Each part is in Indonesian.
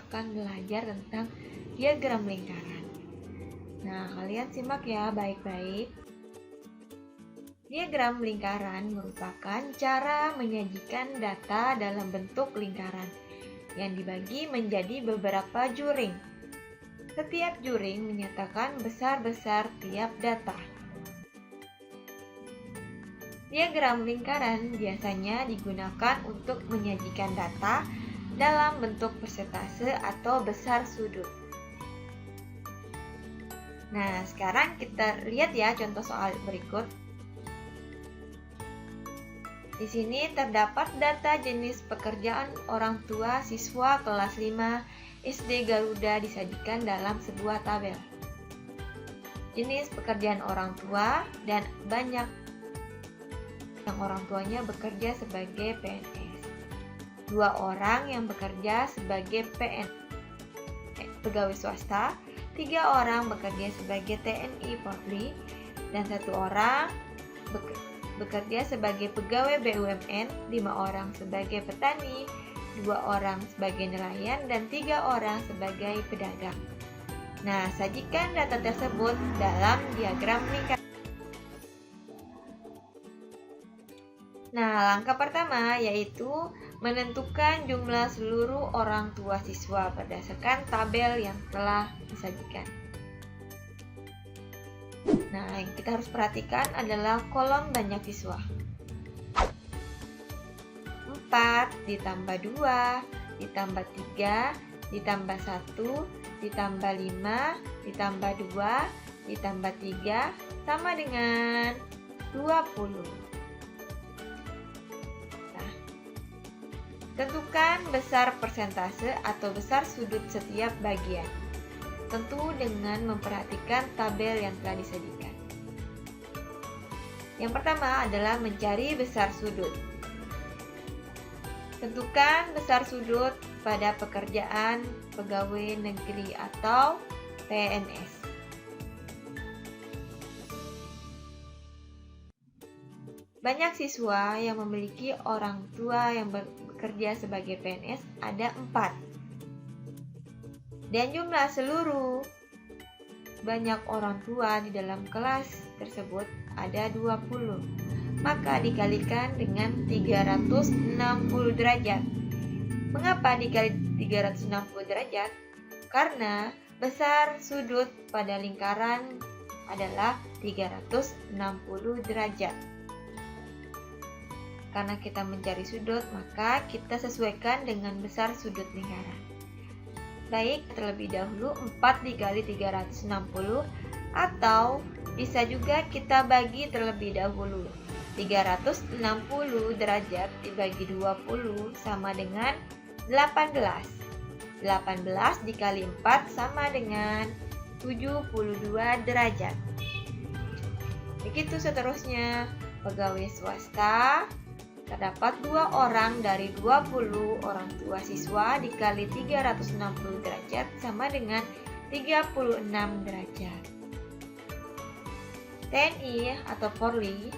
akan belajar tentang diagram lingkaran. Nah, kalian simak ya baik-baik. Diagram lingkaran merupakan cara menyajikan data dalam bentuk lingkaran yang dibagi menjadi beberapa juring. Setiap juring menyatakan besar-besar tiap data. Diagram lingkaran biasanya digunakan untuk menyajikan data dalam bentuk persentase atau besar sudut. Nah, sekarang kita lihat ya contoh soal berikut. Di sini terdapat data jenis pekerjaan orang tua siswa kelas 5 SD Garuda disajikan dalam sebuah tabel. Jenis pekerjaan orang tua dan banyak yang orang tuanya bekerja sebagai PNS. 2 orang yang bekerja sebagai pegawai swasta, 3 orang bekerja sebagai TNI Polri, dan 1 orang bekerja sebagai pegawai BUMN, 5 orang sebagai petani, 2 orang sebagai nelayan, dan 3 orang sebagai pedagang. Nah, sajikan data tersebut dalam diagram lingkaran. Nah, langkah pertama yaitu menentukan jumlah seluruh orang tua siswa berdasarkan tabel yang telah disajikan. Nah, yang kita harus perhatikan adalah kolom banyak siswa. 4 ditambah 2 ditambah 3 ditambah 1 ditambah 5 ditambah 2 ditambah 3 sama dengan 20. Nah, tentukan besar persentase atau besar sudut setiap bagian. Tentu dengan memperhatikan tabel yang telah disajikan. Yang pertama adalah mencari besar sudut. Tentukan besar sudut pada pekerjaan pegawai negeri atau PNS. Banyak siswa yang memiliki orang tua yang bekerja sebagai PNS ada 4. Dan jumlah seluruh banyak orang tua di dalam kelas tersebut ada 20. Maka dikalikan dengan 360 derajat. Mengapa dikali 360 derajat? Karena besar sudut pada lingkaran adalah 360 derajat. Karena kita mencari sudut, maka kita sesuaikan dengan besar sudut lingkaran. Baik, terlebih dahulu 4 dikali 360 atau bisa juga kita bagi terlebih dahulu. 360 derajat dibagi 20 sama dengan 18. 18 dikali 4 sama dengan 72 derajat. Begitu seterusnya, pegawai swasta terdapat 2 orang dari 20 orang tua siswa dikali 360 derajat sama dengan 36 derajat. TNI atau Polri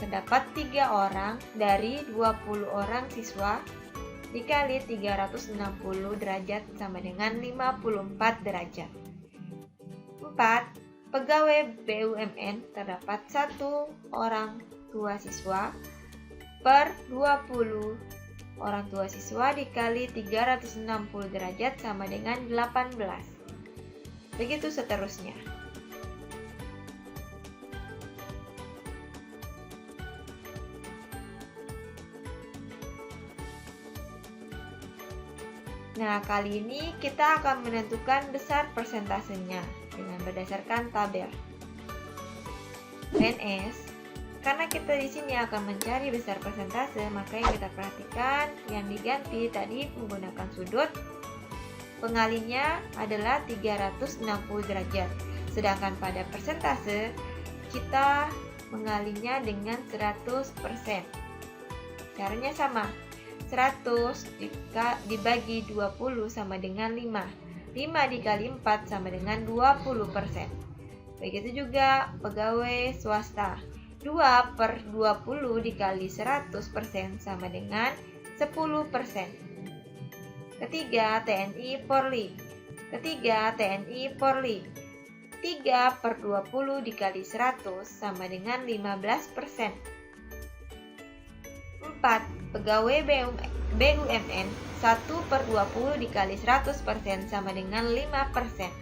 terdapat 3 orang dari 20 orang siswa dikali 360 derajat sama dengan 54 derajat. 4. Pegawai BUMN terdapat 1 orang tua siswa per 20 orang tua siswa dikali 360 derajat sama dengan 18. Begitu seterusnya. Nah, kali ini kita akan menentukan besar persentasenya dengan berdasarkan tabel. PNS. Karena kita di sini akan mencari besar persentase, maka yang kita perhatikan yang diganti tadi menggunakan sudut pengalinya adalah 360 derajat. Sedangkan pada persentase kita mengalinya dengan 100%. Caranya sama. 100 dibagi 20 sama dengan 5. 5 dikali 4 sama dengan 20%. Begitu juga pegawai swasta. 2 per 20 dikali 100% sama dengan 10%. Ketiga, TNI Polri. Ketiga, TNI Polri. 3/20 dikali 100 sama dengan 15%. 4. Pegawai BUMN 1/20 dikali 100% sama dengan 5%.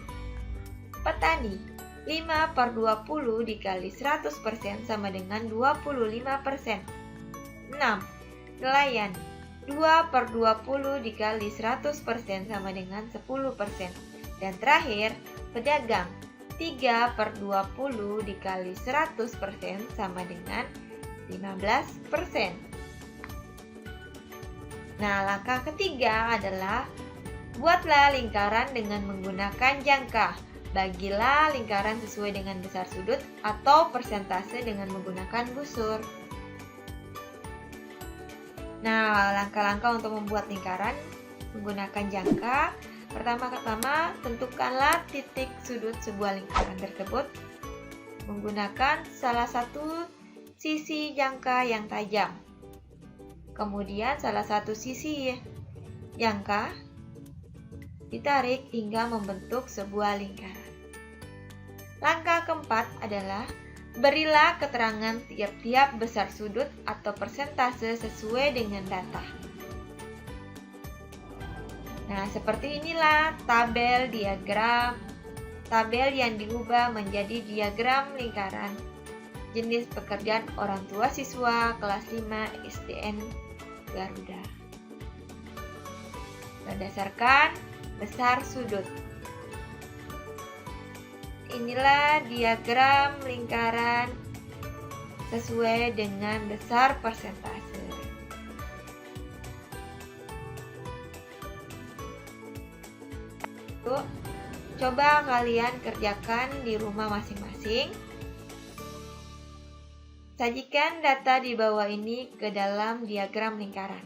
Petani 5/20 dikali 100% sama dengan 25%. 6. Nelayan 2/20 dikali 100% sama dengan 10%. Dan terakhir, pedagang 3/20 dikali 100% sama dengan 15%. Nah, langkah ketiga adalah buatlah lingkaran dengan menggunakan jangka. Bagilah lingkaran sesuai dengan besar sudut atau persentase dengan menggunakan busur. Nah, langkah-langkah untuk membuat lingkaran menggunakan jangka. Pertama-tama, tentukanlah titik sudut sebuah lingkaran tersebut menggunakan salah satu sisi jangka yang tajam. Kemudian salah satu sisi jangka ditarik hingga membentuk sebuah lingkaran. Langkah keempat adalah berilah keterangan tiap-tiap besar sudut atau persentase sesuai dengan data. Nah, seperti inilah tabel yang diubah menjadi diagram lingkaran jenis pekerjaan orang tua siswa kelas 5 SDN Garuda. Berdasarkan besar sudut. Inilah diagram lingkaran sesuai dengan besar persentase. Coba kalian kerjakan di rumah masing-masing. Sajikan data di bawah ini ke dalam diagram lingkaran.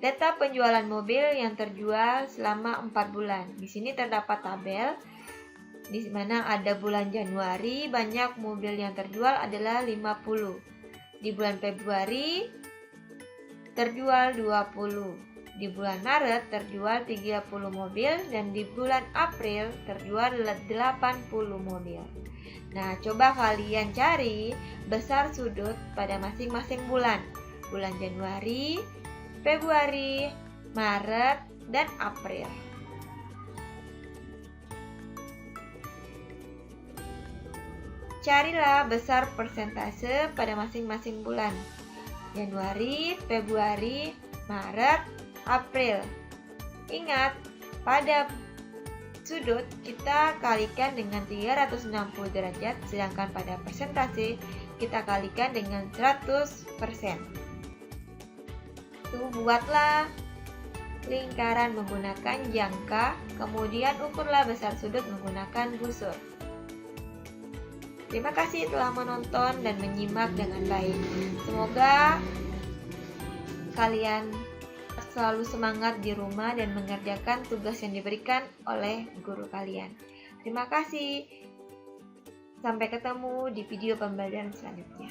Data penjualan mobil yang terjual selama 4 bulan. Di sini terdapat tabel di mana ada bulan Januari banyak mobil yang terjual adalah 50. Di bulan Februari terjual 20. Di bulan Maret terjual 30 mobil dan di bulan April terjual 80 mobil. Nah, coba kalian cari besar sudut pada masing-masing bulan. Bulan Januari, Februari, Maret, dan April. Carilah besar persentase pada masing-masing bulan. Januari, Februari, Maret, April. Ingat, pada sudut kita kalikan dengan 360 derajat, sedangkan pada persentase kita kalikan dengan 100%. Buatlah lingkaran menggunakan jangka, kemudian ukurlah besar sudut menggunakan busur. Terima kasih telah menonton dan menyimak dengan baik. Semoga kalian selalu semangat di rumah dan mengerjakan tugas yang diberikan oleh guru kalian. Terima kasih. Sampai ketemu di video pembelajaran selanjutnya.